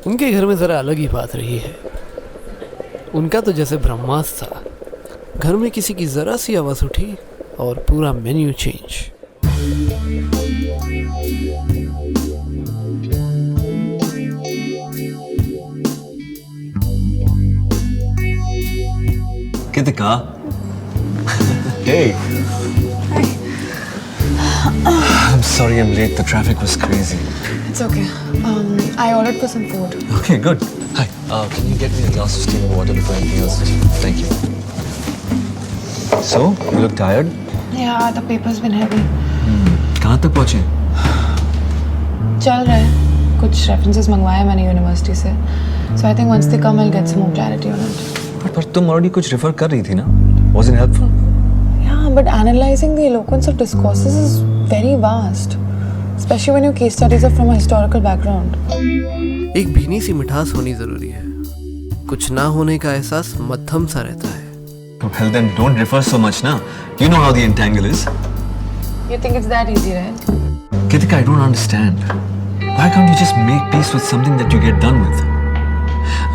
उनके घर में ज़रा अलग ही बात रही है। उनका तो जैसे ब्रह्मास्त्र था। घर में किसी की ज़रा सी आवाज़ उठी और पूरा menu change. Kitika. Hey. Hi. I'm sorry I'm late. The traffic was crazy. It's okay. I ordered for some food. Okay, good. Hi. Can you get me a glass of steaming water before anything else? Thank you. So, you look tired? Yeah, the paper's been heavy. कहाँ तक पहुँचे? चल रहा है. कुछ references मंगवाए मैंने university से. So I think once they come, I'll get some more clarity on it. पर तुम already कुछ refer कर रही थी ना? Was it helpful? Yeah, but analyzing the eloquence of discourses is very vast, especially when your case studies are from a historical background. एक भीनी सी मिठास होनी ज़रूरी है। कुछ ना होने का एहसास मध्यम सा रहता है। Well then, don't refer so much, na? You know how the entangle is. You think it's that easy, right? Kitika, I don't understand. Why can't you just make peace with something that you get done with?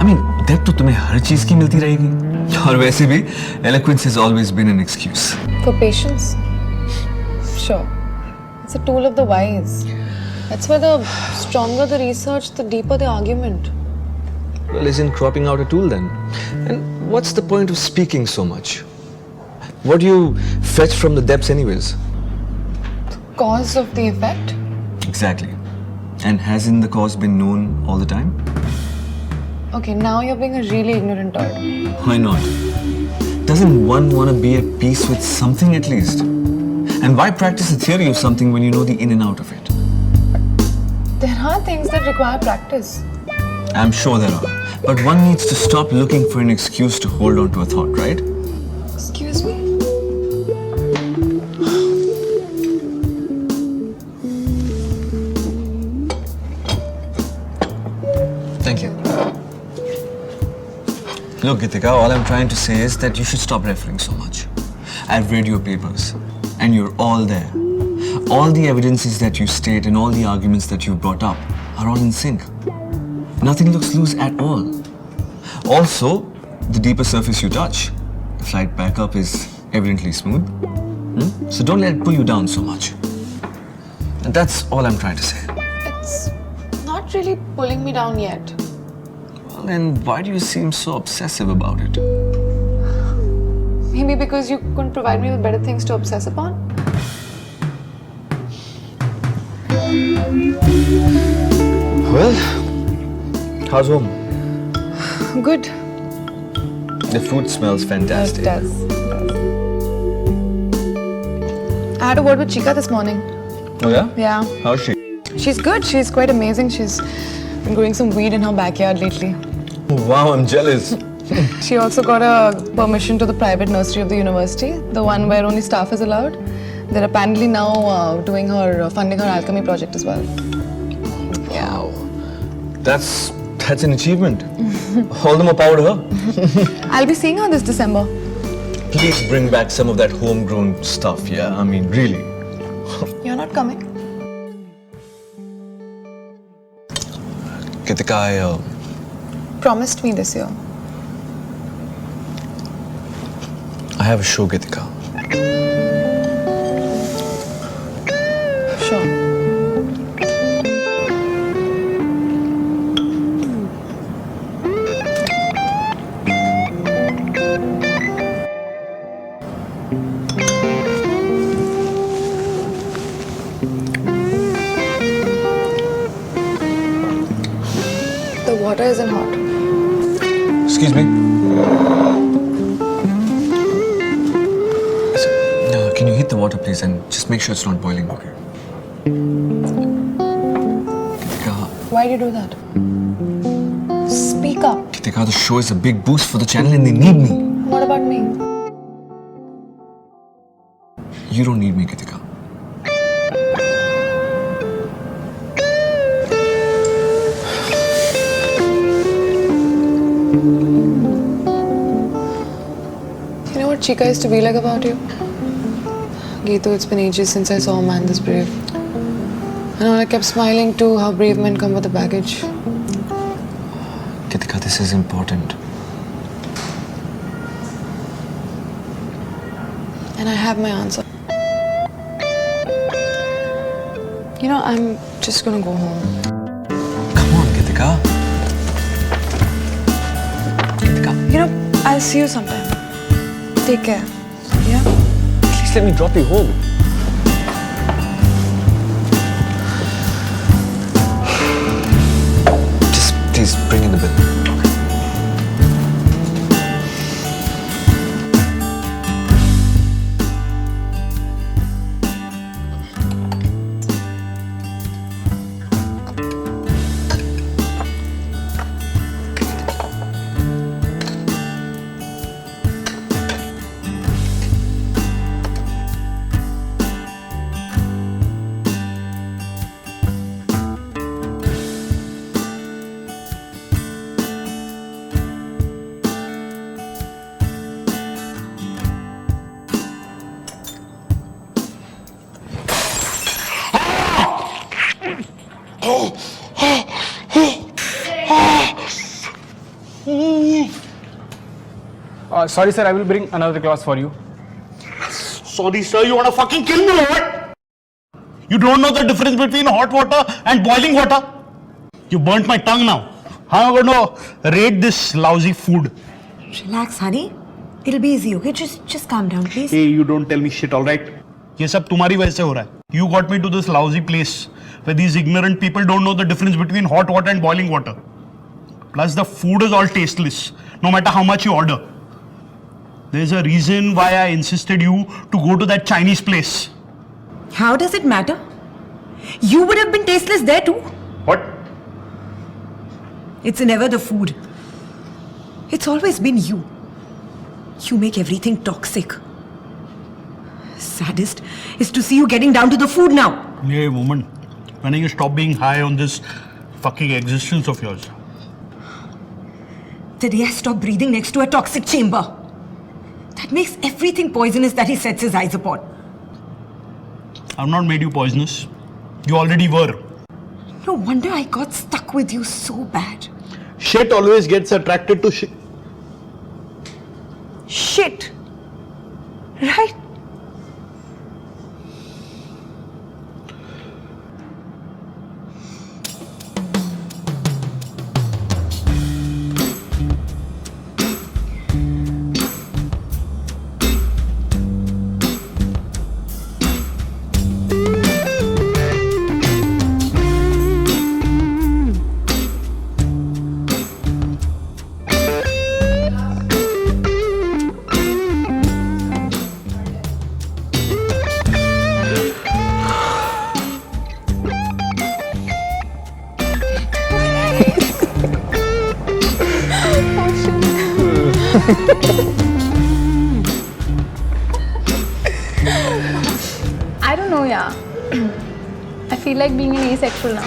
I mean, debt तो तुम्हें हर चीज की मिलती रहेगी। और वैसे भी, eloquence has always been an excuse. For patience? Sure. It's a tool of the wise. That's why the stronger the research, the deeper the argument. Well, isn't cropping out a tool then? And what's the point of speaking so much? What do you fetch from the depths anyways? Cause of the effect? Exactly. And hasn't the cause been known all the time? Okay, now you're being a really ignorant toad. Why not? Doesn't one want to be at peace with something at least? And why practice the theory of something when you know the in and out of it? There are things that require practice. I'm sure there are. But one needs to stop looking for an excuse to hold on to a thought, right? Excuse me? Thank you. Look, Gitika, all I'm trying to say is that you should stop referring so much. I've read your papers, and you're all there. All the evidences that you state and all the arguments that you brought up are all in sync. Nothing looks loose at all. Also, the deeper surface you touch, the flight back up is evidently smooth. So don't let it pull you down so much. And that's all I'm trying to say. It's not really pulling me down yet. Well, then why do you seem so obsessive about it? Maybe because you couldn't provide me with better things to obsess upon? Well, how's home? Good. The food smells fantastic. It does. I had a word with Chika this morning. Oh yeah? Yeah. How's she? She's good. She's quite amazing. She's been growing some weed in her backyard lately. Wow, I'm jealous. She also got a permission to the private nursery of the university, the one where only staff is allowed. They're apparently now funding her alchemy project as well. Yeah. Wow. That's an achievement. All the more power to her. I'll be seeing her this December. Please bring back some of that homegrown stuff, yeah? I mean, really. You're not coming? Kitika, I Promised me this year. have a show, Kitika. Sure. The water isn't hot. Excuse me. Can you heat the water, please, and just make sure it's not boiling? Okay. Kitika, Why do you do that? Speak up. Kitika, the show is a big boost for the channel and they need me. What about me? You don't need me, Kitika. You know what Chika used to be like about you? Geetu, it's been ages since I saw a man this brave. And all I kept smiling too, how brave men come with a baggage. This is important. And I have my answer. You know, I'm just gonna go home. Come on, Gitika. Gitika, You know, I'll see you sometime. Take care. Yeah? please let me drop you home. Just please bring in the bill. Sorry, sir, I will bring another glass for you. Sorry, sir, you want to fucking kill me or what? You don't know the difference between hot water and boiling water? You burnt my tongue now. How am I going to rate this lousy food? Relax, honey. It'll be easy, okay? Just calm down, please. Hey, you don't tell me shit, alright? ये सब तुम्हारी वजह से हो रहा है. You got me to this lousy place where these ignorant people don't know the difference between hot water and boiling water. Plus the food is all tasteless, no matter how much you order. There's a reason why I insisted you to go to that Chinese place. How does it matter? You would have been tasteless there too. What? It's never the food. It's always been you. You make everything toxic. Saddest is to see you getting down to the food now. Hey, woman, when are you stop being high on this fucking existence of yours? The day I stop breathing next to a toxic chamber. That makes everything poisonous that he sets his eyes upon. I've not made you poisonous. You already were. No wonder I got stuck with you so bad. Shit always gets attracted to shit. Shit. Right? I don't know, yeah. I feel like being an asexual now.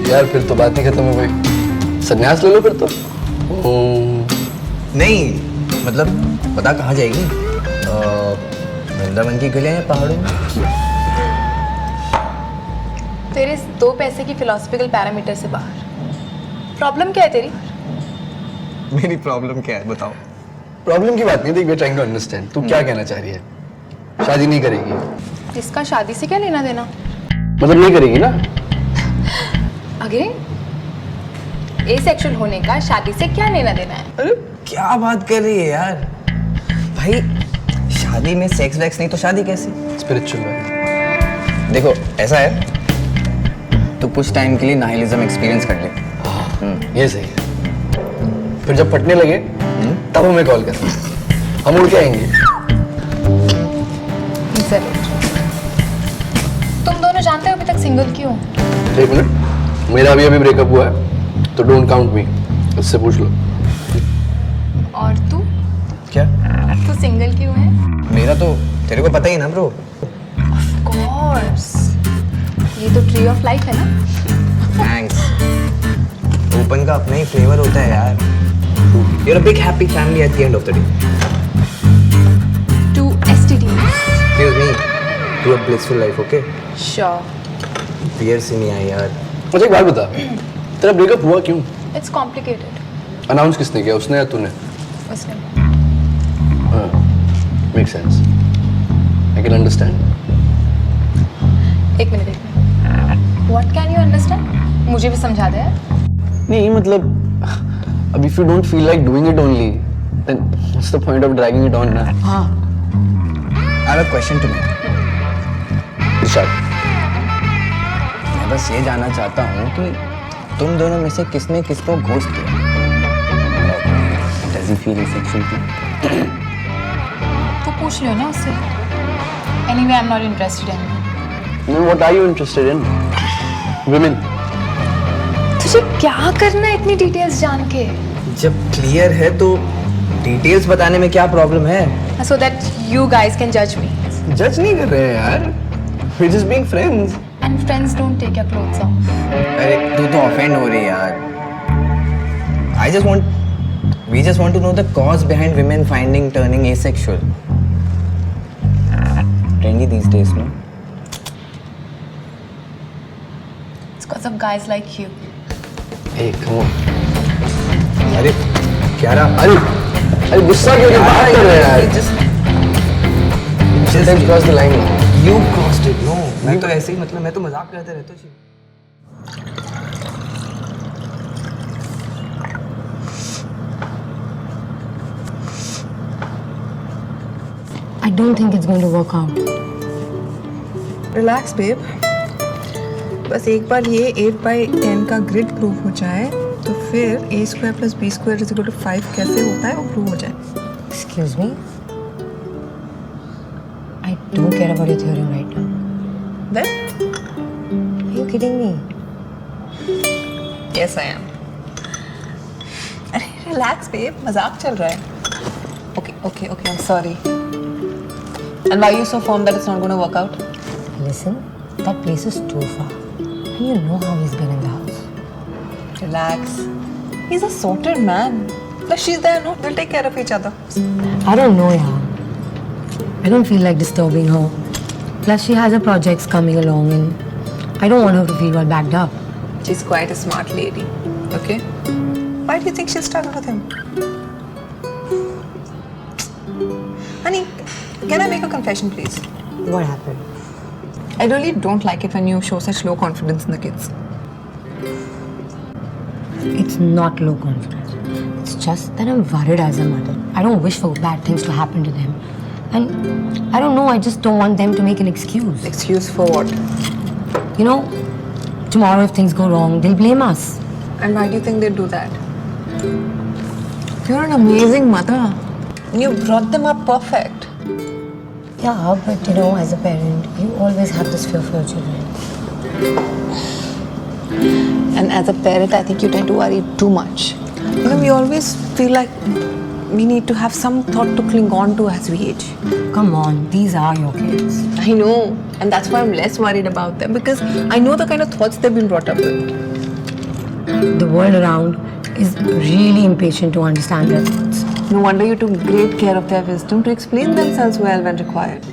यार फिर तो बात ही खत्म हो गई. संन्यास ले लो फिर तो. नहीं मतलब पता कहाँ जाएगी? वृंदावन की गलियाँ या पहाड़ों में? तेरे इस 2 पैसे की फिलोसफिकल पैरामीटर से बाहर. प्रॉब्लम क्या है तेरी? मेरी प्रॉब्लम क्या है बताओ? प्रॉब्लम की बात नहीं थी. We are trying to understand. तू क्या कहना चाह रही है? शादी नहीं करेगी? इसका शादी से क्या लेना देना? मतलब नहीं करेगी ना? अगेन, एसेक्सुअल होने का शादी से क्या लेना देना है? अरे क्या बात कर रही है यार? भाई शादी में सेक्स वैक्स नहीं तो शादी कैसी? स्पिरिचुअल है. देखो ऐसा है, तो कुछ टाइम के लिए नाइलिज्म एक्सपीरियंस कर ले. ये सही है. फिर जब फटने लगे तब हमें कॉल कर. हम उड़ के आएंगे. जरूर. तुम दोनों जानते हो अभी तक सिंगल क्यों? एक मिनट. मेरा अभी ब्रेकअप हुआ है तो डोंट काउंट मी. इससे पूछ लो. और तू? क्या? तू सिंगल क्यों है? मेरा तो तेरे को पता ही ना ब्रो. Of course. ये तो ट्री ऑफ लाइफ है ना? थैंक्स. ओपन का अपना ही फ्लेवर होता है यार. You're a big happy family at the end of the day. 2 STDs. Excuse me. Do a blissful life, okay? Sure. Beer से नहीं आई यार. मुझे एक बात बता. तेरा ब्रेकअप हुआ क्यों? It's complicated. अनाउंस किसने किया, उसने या तूने? उसने. Make sense, I can understand. एक minute. What can you understand? मुझे भी समझा दे. नहीं मतलब, अब if you don't feel like doing it only, then what's the point of dragging it on ना? हाँ. I have a question to make. इरशाद. मैं बस ये जानना चाहता हूँ कि तुम दोनों में से किसने किसको घोस्ट किया? Does he feel asexual too? तो पूछ लियो ना उससे. Anyway, I'm not interested in. Then what are you interested in? Women. तुझे क्या करना है इतनी डिटेल्स जान के? जब क्लियर है तो डिटेल्स बताने में क्या प्रॉब्लम है? So that you guys can judge me. जज नहीं कर रहे हैं यार. We're just being friends. And friends don't take your clothes off. अरे तू तो ऑफेंड हो रही है यार. We just want to know the cause behind women turning asexual. Trendy these days, no? It's because of guys like you. Hey, come on. अरे क्या रहा? अरे गुस्सा क्यों नहीं, बात कर रहे हैं यार. Just cross the line. You crossed it, no? मैं तो ऐसे ही मतलब मैं तो मजाक करते रहता हूँ. I don't think it's going to work out. Relax, babe. बस एक बार ये 8/10 का ग्रिड प्रूव हो जाए तो फिर a² + b² = 5 कैसे होता है वो प्रूव हो जाए. Excuse me? I don't care about your theory right now. Then? Are you kidding me? Yes, I am. अरे relax, babe. मजाक चल रहा है. Okay. I'm sorry. And why are you so firm that it's not going to work out? Listen, that place is too far. And you know how he's been in the house. Relax. He's a sorted man. Plus, she's there, no? They'll take care of each other. I don't know, yaar. I don't feel like disturbing her. Plus, she has her projects coming along and I don't want her to feel all backed up. She's quite a smart lady. Okay? Why do you think she'll struggle with him? Honey, can I make a confession, please? What happened? I really don't like it when you show such low confidence in the kids. It's not low confidence. It's just that I'm worried as a mother. I don't wish for bad things to happen to them. And I don't know, I just don't want them to make an excuse. Excuse for what? You know, tomorrow if things go wrong, they'll blame us. And why do you think they do that? You're an amazing mother. You brought them up perfect. Yeah, but you know, as a parent, you always have this fear for your children. And as a parent, I think you tend to worry too much. You know, we always feel like we need to have some thought to cling on to as we age. Come on, these are your kids. I know, and that's why I'm less worried about them because I know the kind of thoughts they've been brought up with. The world around is really impatient to understand their thoughts. No wonder you took great care of their wisdom to explain themselves well when required.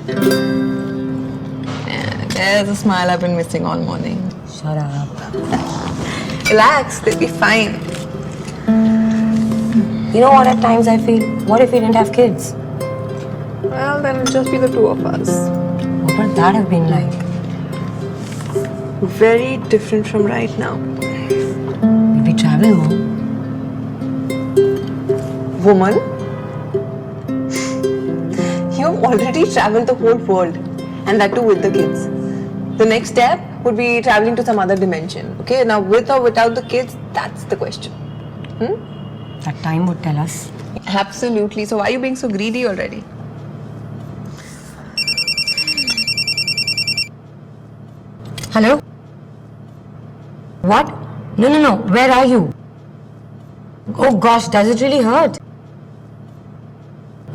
Yeah, there's a smile I've been missing all morning. Shut up. Relax, they'll be fine. You know what, at times I feel, what if we didn't have kids? Well, then it'll just be the two of us. What would that have been like? Very different from right now. Would we travel more? Woman, you've already traveled the whole world, and that too with the kids. The next step would be traveling to some other dimension. Okay, now with or without the kids, that's the question. That time would tell us. Absolutely. So why are you being so greedy already? Hello? What? No. Where are you? Oh gosh, does it really hurt?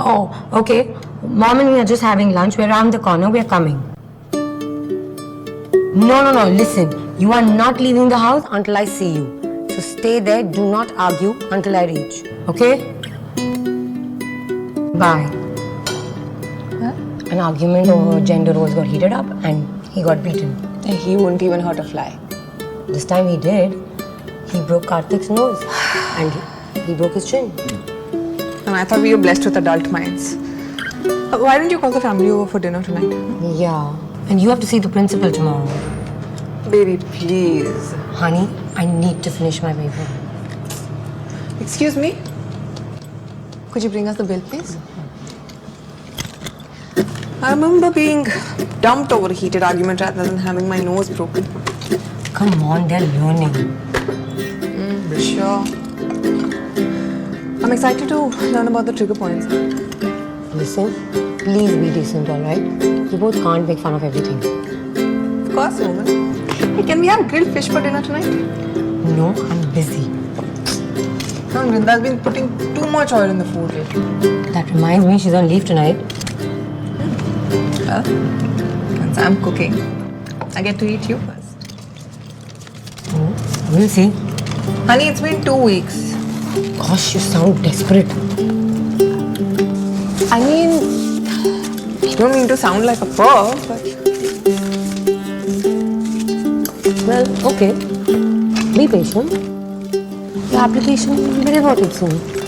Oh, okay. Mom and me are just having lunch. We're around the corner. We're coming. No. Listen, you are not leaving the house until I see you. So stay there. Do not argue until I reach. Okay? Bye. Huh? An argument over gender roles got heated up and he got beaten. He wouldn't even hurt a fly. This time he did. He broke Karthik's nose and he broke his chin. And I thought we were blessed with adult minds. Why didn't you call the family over for dinner tonight? Yeah. And you have to see the principal tomorrow. Baby, please. Honey, I need to finish my paper. Excuse me? Could you bring us the bill, please? I remember being dumped over a heated argument rather than having my nose broken. Come on, they're learning. Sure. I'm excited to learn about the trigger points. Listen, please be decent, alright? You both can't make fun of everything. Of course, woman. Hey, can we have grilled fish for dinner tonight? No, I'm busy. No, Vrinda's been putting too much oil in the food lately. That reminds me, she's on leave tonight. Well, once I'm cooking, I get to eat you first. We'll see. Honey, it's been 2 weeks. Gosh, you sound desperate. I mean, I don't mean to sound like a perv, but Well, okay. Be patient. Your application will be reverted soon.